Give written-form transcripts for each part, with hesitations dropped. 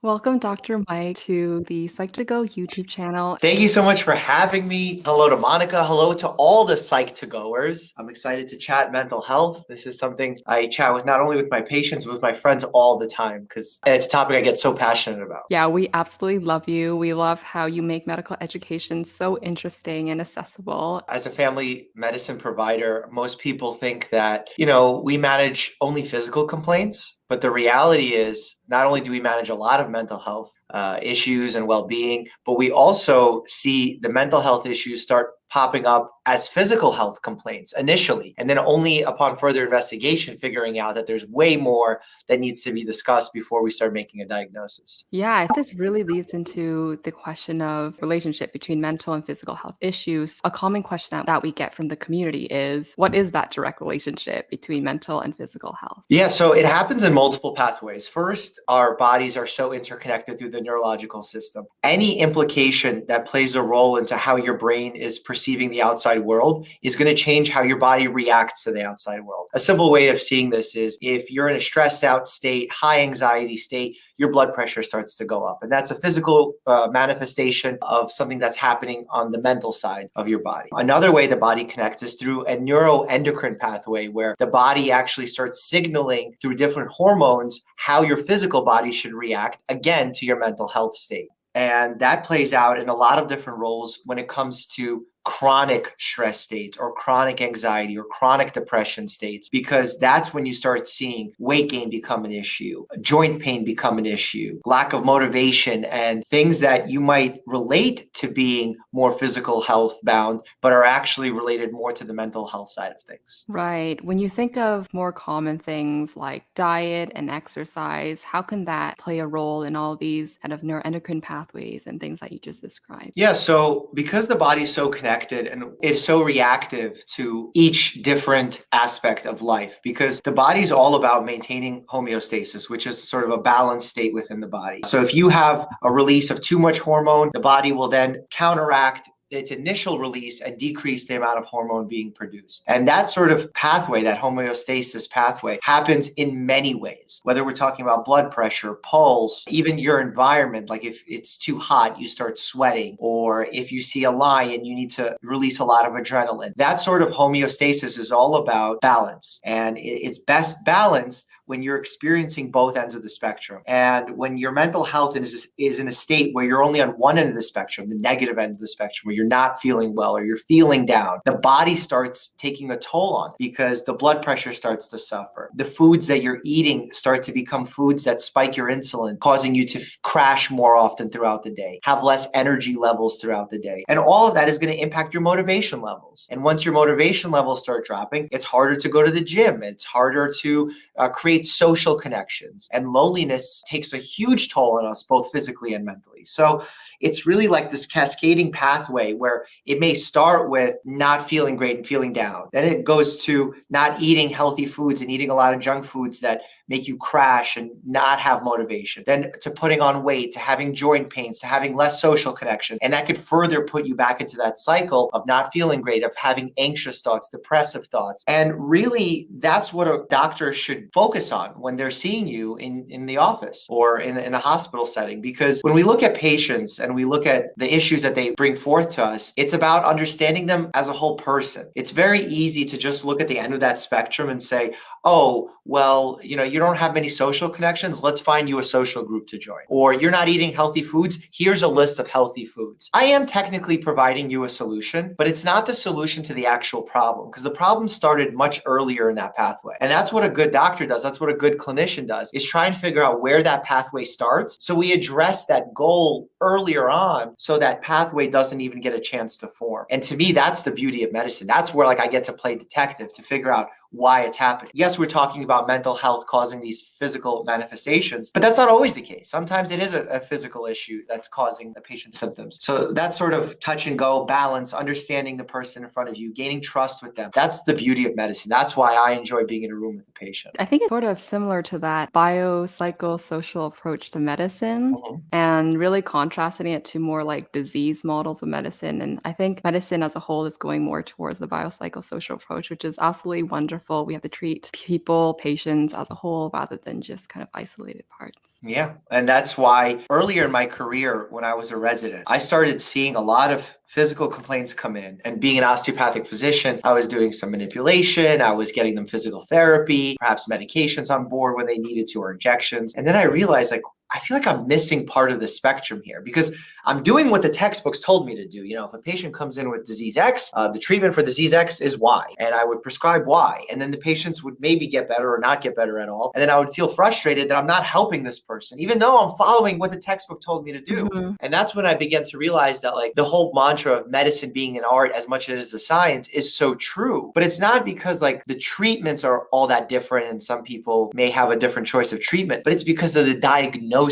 Welcome, Dr. Mike, to the Psych2Go YouTube channel. Thank you so much for having me. Hello to Monica. Hello to all the Psych2Goers. I'm excited to chat mental health. This is something I chat with not only with my patients, but with my friends all the time because it's a topic I get so passionate about. Yeah, we absolutely love you. We love how you make medical education so interesting and accessible. As a family medicine provider, most people think that, we manage only physical complaints. But the reality is, not only do we manage a lot of mental health issues and well being, but we also see the mental health issues start popping up as physical health complaints initially. And then only upon further investigation, figuring out that there's way more that needs to be discussed before we start making a diagnosis. Yeah, I think this really leads into the question of relationship between mental and physical health issues. A common question that we get from the community is, what is that direct relationship between mental and physical health? Yeah, so it happens in multiple pathways. First, our bodies are so interconnected through the neurological system. Any implication that plays a role into how your brain is perceiving the outside world is going to change how your body reacts to the outside world. A simple way of seeing this is if you're in a stressed out state, high anxiety state, your blood pressure starts to go up. And that's a physical manifestation of something that's happening on the mental side of your body. Another way the body connects is through a neuroendocrine pathway where the body actually starts signaling through different hormones how your physical body should react, again, to your mental health state. And that plays out in a lot of different roles when it comes to chronic stress states or chronic anxiety or chronic depression states, because that's when you start seeing weight gain become an issue, joint pain become an issue, lack of motivation, and things that you might relate to being more physical health bound, but are actually related more to the mental health side of things. Right. When you think of more common things like diet and exercise, how can that play a role in all these kind of neuroendocrine pathways and things that you just described? Yeah, so because the body's so connected and it's so reactive to each different aspect of life, because the body's all about maintaining homeostasis, which is sort of a balanced state within the body. So if you have a release of too much hormone, the body will then counteract its initial release and decrease the amount of hormone being produced. And that sort of pathway, that homeostasis pathway, happens in many ways, whether we're talking about blood pressure, pulse, even your environment. Like if it's too hot, you start sweating, or if you see a lion, you need to release a lot of adrenaline. That sort of homeostasis is all about balance. And it's best balanced when you're experiencing both ends of the spectrum. And when your mental health is in a state where you're only on one end of the spectrum, the negative end of the spectrum, where you're not feeling well or you're feeling down, the body starts taking a toll on it because the blood pressure starts to suffer. The foods that you're eating start to become foods that spike your insulin, causing you to crash more often throughout the day, have less energy levels throughout the day. And all of that is going to impact your motivation levels. And once your motivation levels start dropping, it's harder to go to the gym. It's harder to create social connections, and loneliness takes a huge toll on us both physically and mentally. So it's really like this cascading pathway where it may start with not feeling great and feeling down. Then it goes to not eating healthy foods and eating a lot of junk foods that make you crash and not have motivation. Then to putting on weight, to having joint pains, to having less social connection. And that could further put you back into that cycle of not feeling great, of having anxious thoughts, depressive thoughts. And really, that's what a doctor should focus on when they're seeing you in the office or in a hospital setting. Because when we look at patients and we look at the issues that they bring forth to us, it's about understanding them as a whole person. It's very easy to just look at the end of that spectrum and say, oh, well, you don't have many social connections. Let's find you a social group to join. Or you're not eating healthy foods. Here's a list of healthy foods. I am technically providing you a solution, but it's not the solution to the actual problem, because the problem started much earlier in that pathway. And that's what a good doctor does. That's what a good clinician does, is try and figure out where that pathway starts. So we address that goal earlier on so that pathway doesn't even get a chance to form. And to me, that's the beauty of medicine. That's where I get to play detective to figure out why it's happening. Yes, we're talking about mental health causing these physical manifestations, but that's not always the case. Sometimes it is a physical issue that's causing the patient's symptoms. So that sort of touch and go balance, understanding the person in front of you, gaining trust with them. That's the beauty of medicine. That's why I enjoy being in a room with a patient. I think it's sort of similar to that biopsychosocial approach to medicine and really contrasting it to more like disease models of medicine. And I think medicine as a whole is going more towards the biopsychosocial approach, which is absolutely wonderful. wonderful. We have to treat people, patients as a whole rather than just kind of isolated parts. Yeah. And that's why earlier in my career, when I was a resident, I started seeing a lot of physical complaints come in. And being an osteopathic physician, I was doing some manipulation. I was getting them physical therapy, perhaps medications on board when they needed to, or injections. And then I realized, like, I feel like I'm missing part of the spectrum here because I'm doing what the textbooks told me to do. If a patient comes in with disease X, the treatment for disease X is Y, and I would prescribe Y. And then the patients would maybe get better or not get better at all. And then I would feel frustrated that I'm not helping this person, even though I'm following what the textbook told me to do. And that's when I began to realize that, like, the whole mantra of medicine being an art as much as it is a science is so true. But it's not because, like, the treatments are all that different and some people may have a different choice of treatment, but it's because of the diagnosis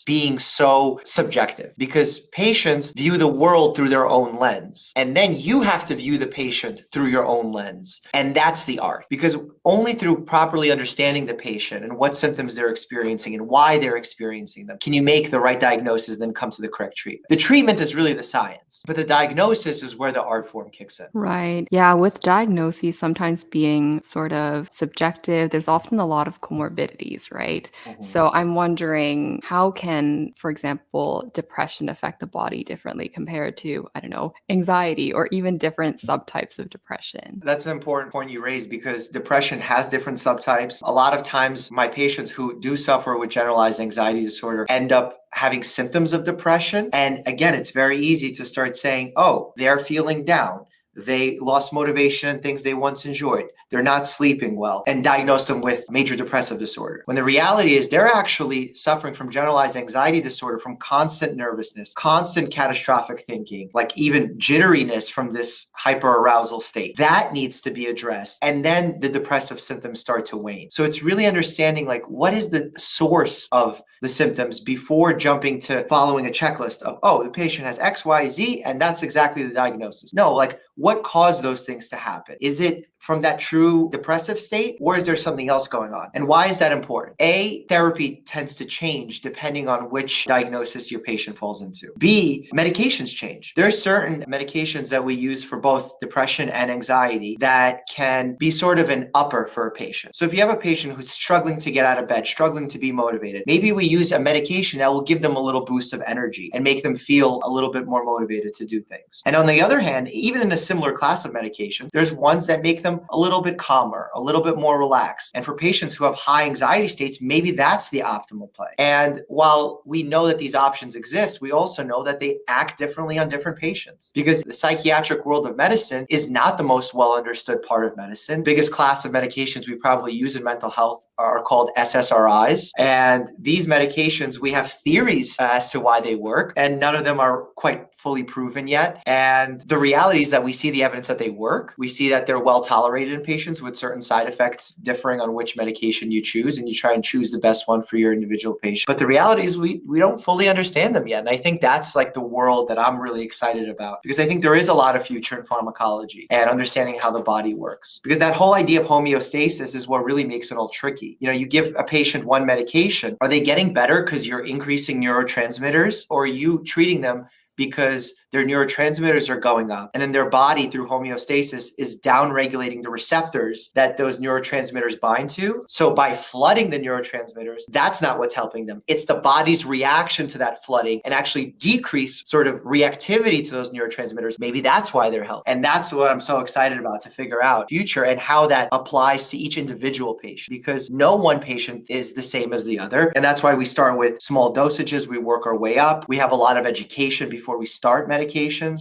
being so subjective, because patients view the world through their own lens. And then you have to view the patient through your own lens. And that's the art, because only through properly understanding the patient and what symptoms they're experiencing and why they're experiencing them can you make the right diagnosis and then come to the correct treatment. The treatment is really the science, but the diagnosis is where the art form kicks in. Right. Yeah. With diagnoses sometimes being sort of subjective, there's often a lot of comorbidities, right? So I'm wondering, how can, for example, depression affect the body differently compared to, I don't know, anxiety or even different subtypes of depression? That's an important point you raised, because depression has different subtypes. A lot of times my patients who do suffer with generalized anxiety disorder end up having symptoms of depression. And again, it's very easy to start saying, oh, they're feeling down. They lost motivation in things they once enjoyed. They're not sleeping well, and diagnose them with major depressive disorder. When the reality is they're actually suffering from generalized anxiety disorder, from constant nervousness, constant catastrophic thinking, like even jitteriness from this hyperarousal state. That needs to be addressed. And then the depressive symptoms start to wane. So it's really understanding, like, what is the source of the symptoms before jumping to following a checklist of, oh, the patient has X, Y, Z, and that's exactly the diagnosis. No, like, what caused those things to happen? Is it from that true depressive state, or is there something else going on? And why is that important? A, therapy tends to change depending on which diagnosis your patient falls into. B, medications change. There are certain medications that we use for both depression and anxiety that can be sort of an upper for a patient. So if you have a patient who's struggling to get out of bed, struggling to be motivated, maybe we use a medication that will give them a little boost of energy and make them feel a little bit more motivated to do things. And on the other hand, even in a similar class of medications, there's ones that make them a little bit calmer, a little bit more relaxed. And for patients who have high anxiety states, maybe that's the optimal play. And while we know that these options exist, we also know that they act differently on different patients, because the psychiatric world of medicine is not the most well understood part of medicine. Biggest class of medications we probably use in mental health are called SSRIs. And these medications, we have theories as to why they work, and none of them are quite fully proven yet. And the reality is that we see the evidence that they work. We see that they're well tolerated in patients with certain side effects differing on which medication you choose, and you try and choose the best one for your individual patient. But the reality is we don't fully understand them yet. And I think that's like the world that I'm really excited about, because I think there is a lot of future in pharmacology and understanding how the body works. Because that whole idea of homeostasis is what really makes it all tricky. You give a patient one medication. Are they getting better because you're increasing neurotransmitters, or are you treating them because their neurotransmitters are going up, and then their body, through homeostasis, is downregulating the receptors that those neurotransmitters bind to? So by flooding the neurotransmitters, that's not what's helping them. It's the body's reaction to that flooding and actually decrease sort of reactivity to those neurotransmitters. Maybe that's why they're helping. And that's what I'm so excited about, to figure out future and how that applies to each individual patient, because no one patient is the same as the other. And that's why we start with small dosages. We work our way up. We have a lot of education before we start medications.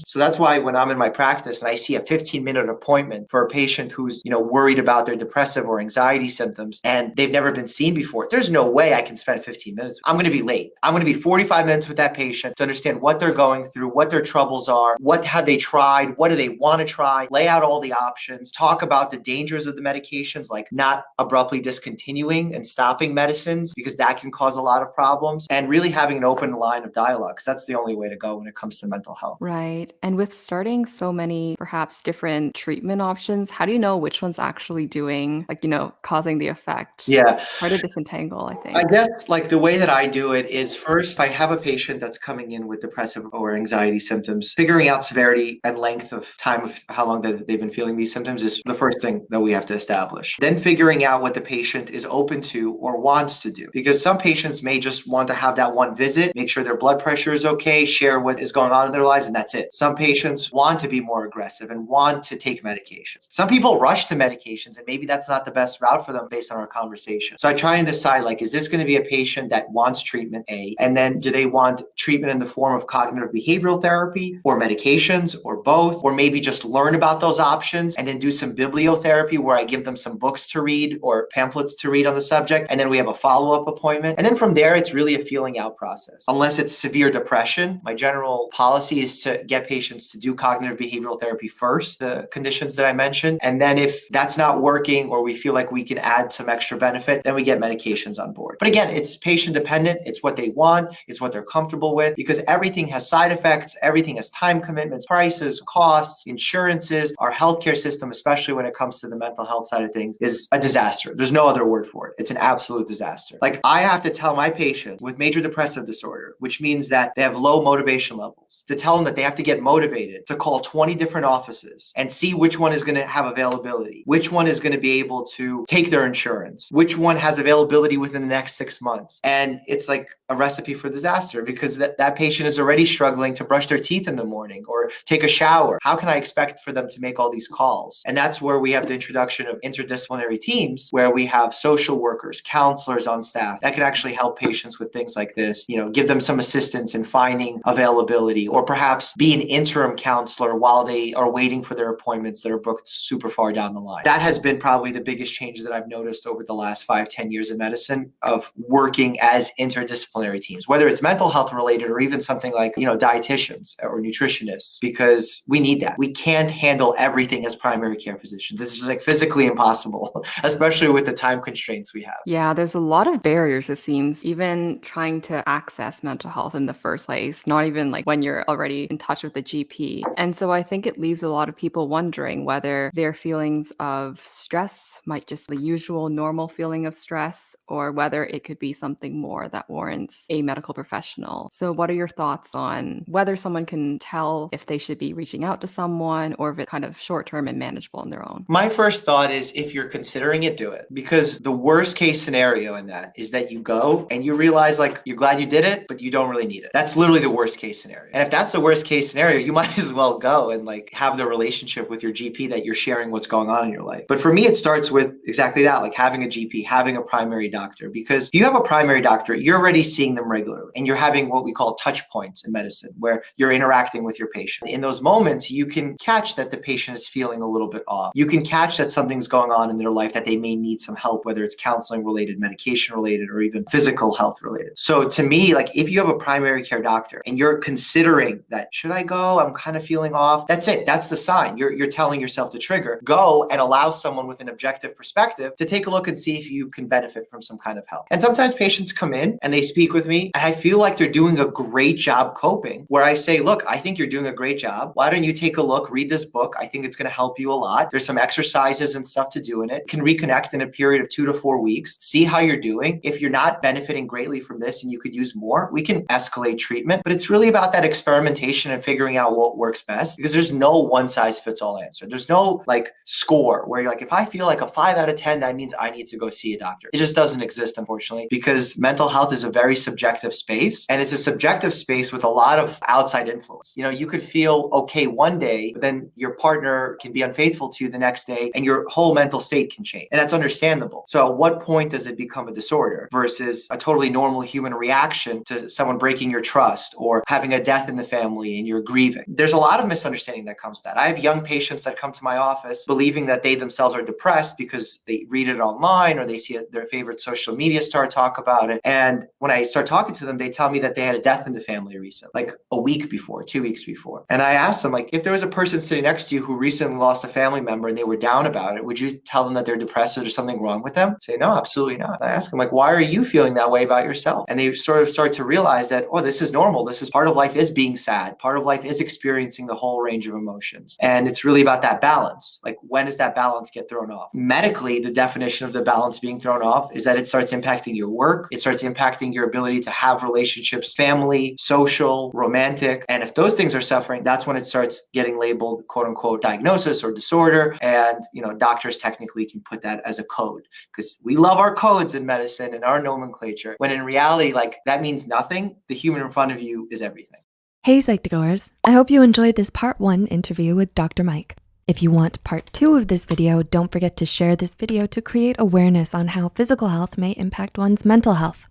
So that's why when I'm in my practice and I see a 15-minute appointment for a patient who's, worried about their depressive or anxiety symptoms and they've never been seen before, there's no way I can spend 15 minutes. I'm going to be late. I'm going to be 45 minutes with that patient to understand what they're going through, what their troubles are, what have they tried, what do they want to try, lay out all the options, talk about the dangers of the medications, like not abruptly discontinuing and stopping medicines, because that can cause a lot of problems, and really having an open line of dialogue, because that's the only way to go when it comes to mental health. well. Right. And with starting so many perhaps different treatment options, how do you know which one's actually doing, like, causing the effect? Yeah. Hard to disentangle, I I think. guess like the way that I do it is first, I have a patient that's coming in with depressive or anxiety symptoms. Figuring out severity and length of time of how long that they've been feeling these symptoms is the first thing that we have to establish. Then figuring out what the patient is open to or wants to do. Because some patients may just want to have that one visit, make sure their blood pressure is okay, share what is going on in their lives, and that's it. Some patients want to be more aggressive and want to take medications. Some people rush to medications, and maybe that's not the best route for them based on our conversation. So I try and decide, like, is this going to be a patient that wants treatment, A, and then do they want treatment in the form of cognitive behavioral therapy or medications or both, or maybe just learn about those options and then do some bibliotherapy where I give them some books to read or pamphlets to read on the subject, and then we have a follow-up appointment. And then from there, it's really a feeling out process. Unless it's severe depression, my general policy is to get patients to do cognitive behavioral therapy first, the conditions that I mentioned, and then if that's not working or we feel like we can add some extra benefit, then we get medications on board. But again, it's patient dependent. It's what they want. It's what they're comfortable with, because everything has side effects. Everything has time commitments, prices, costs, insurances. Our healthcare system, especially when it comes to the mental health side of things, is a disaster. There's no other word for it. It's an absolute disaster. Like, I have to tell my patients with major depressive disorder, which means that they have low motivation levels, to tell them that they have to get motivated to call 20 different offices and see which one is going to have availability, which one is going to be able to take their insurance, which one has availability within the next 6 months. And it's like a recipe for disaster, because that patient is already struggling to brush their teeth in the morning or take a shower. How can I expect for them to make all these calls? And that's where we have the introduction of interdisciplinary teams, where we have social workers, counselors on staff that can actually help patients with things like this, give them some assistance in finding availability, or perhaps be an interim counselor while they are waiting for their appointments that are booked super far down the line. That has been probably the biggest change that I've noticed over the last 5-10 years in medicine, of working as interdisciplinary teams, whether it's mental health related or even something like, dietitians or nutritionists, because we need that. We can't handle everything as primary care physicians. This is like physically impossible, especially with the time constraints we have. Yeah, there's a lot of barriers, it seems, even trying to access mental health in the first place, not even like when you're already in touch with the GP. And so I think it leaves a lot of people wondering whether their feelings of stress might just be the usual normal feeling of stress, or whether it could be something more that warrants a medical professional. So what are your thoughts on whether someone can tell if they should be reaching out to someone, or if it's kind of short-term and manageable on their own? My first thought is, if you're considering it, do it. Because the worst case scenario in that is that you go and you realize, like, you're glad you did it, but you don't really need it. That's literally the worst case scenario. And if that's the worst case scenario, you might as well go and like have the relationship with your GP that you're sharing what's going on in your life. But for me, it starts with exactly that, like having a GP, having a primary doctor. Because if you have a primary doctor, you're already seeing them regularly, and you're having what we call touch points in medicine, where you're interacting with your patient. In those moments, you can catch that the patient is feeling a little bit off. You can catch that something's going on in their life, that they may need some help, whether it's counseling related, medication related, or even physical health related. So to me, like, if you have a primary care doctor and you're considering that, should I go? I'm kind of feeling off. That's it. That's the sign. You're telling yourself to trigger. Go and allow someone with an objective perspective to take a look and see if you can benefit from some kind of help. And sometimes patients come in and they speak with me, and I feel like they're doing a great job coping, where I say, look, I think you're doing a great job. Why don't you take a look, read this book? I think it's going to help you a lot. There's some exercises and stuff to do in it. You can reconnect in a period of 2 to 4 weeks, see how you're doing. If you're not benefiting greatly from this and you could use more, we can escalate treatment. But it's really about that experimentation and figuring out what works best, because there's no one size fits all answer. There's no like score where you're like, if I feel like a 5 out of 10, that means I need to go see a doctor. It just doesn't exist, unfortunately, because mental health is a very subjective space, and it's a subjective space with a lot of outside influence. You could feel okay one day, but then your partner can be unfaithful to you the next day, and your whole mental state can change. And that's understandable. So at what point does it become a disorder versus a totally normal human reaction to someone breaking your trust or having a death in the family and you're grieving? There's a lot of misunderstanding that comes to that. I have young patients that come to my office believing that they themselves are depressed because they read it online or they see their favorite social media star talk about it. And when I start talking to them, they tell me that they had a death in the family recently, like a week before, 2 weeks before. And I asked them, like, if there was a person sitting next to you who recently lost a family member and they were down about it, would you tell them that they're depressed or there's something wrong with them? Say, no, absolutely not. I ask them, like, why are you feeling that way about yourself? And they sort of start to realize that, oh, this is normal. This is part of life, is being sad. bad. Part of life is experiencing the whole range of emotions. And it's really about that balance. Like, when does that balance get thrown off? Medically, the definition of the balance being thrown off is that it starts impacting your work. It starts impacting your ability to have relationships, family, social, romantic. And if those things are suffering, that's when it starts getting labeled quote unquote diagnosis or disorder. And, doctors technically can put that as a code, because we love our codes in medicine and our nomenclature, when in reality, like, that means nothing. The human in front of you is everything. Hey Psych2Goers, I hope you enjoyed this part 1 interview with Dr. Mike. If you want part 2 of this video, don't forget to share this video to create awareness on how physical health may impact one's mental health.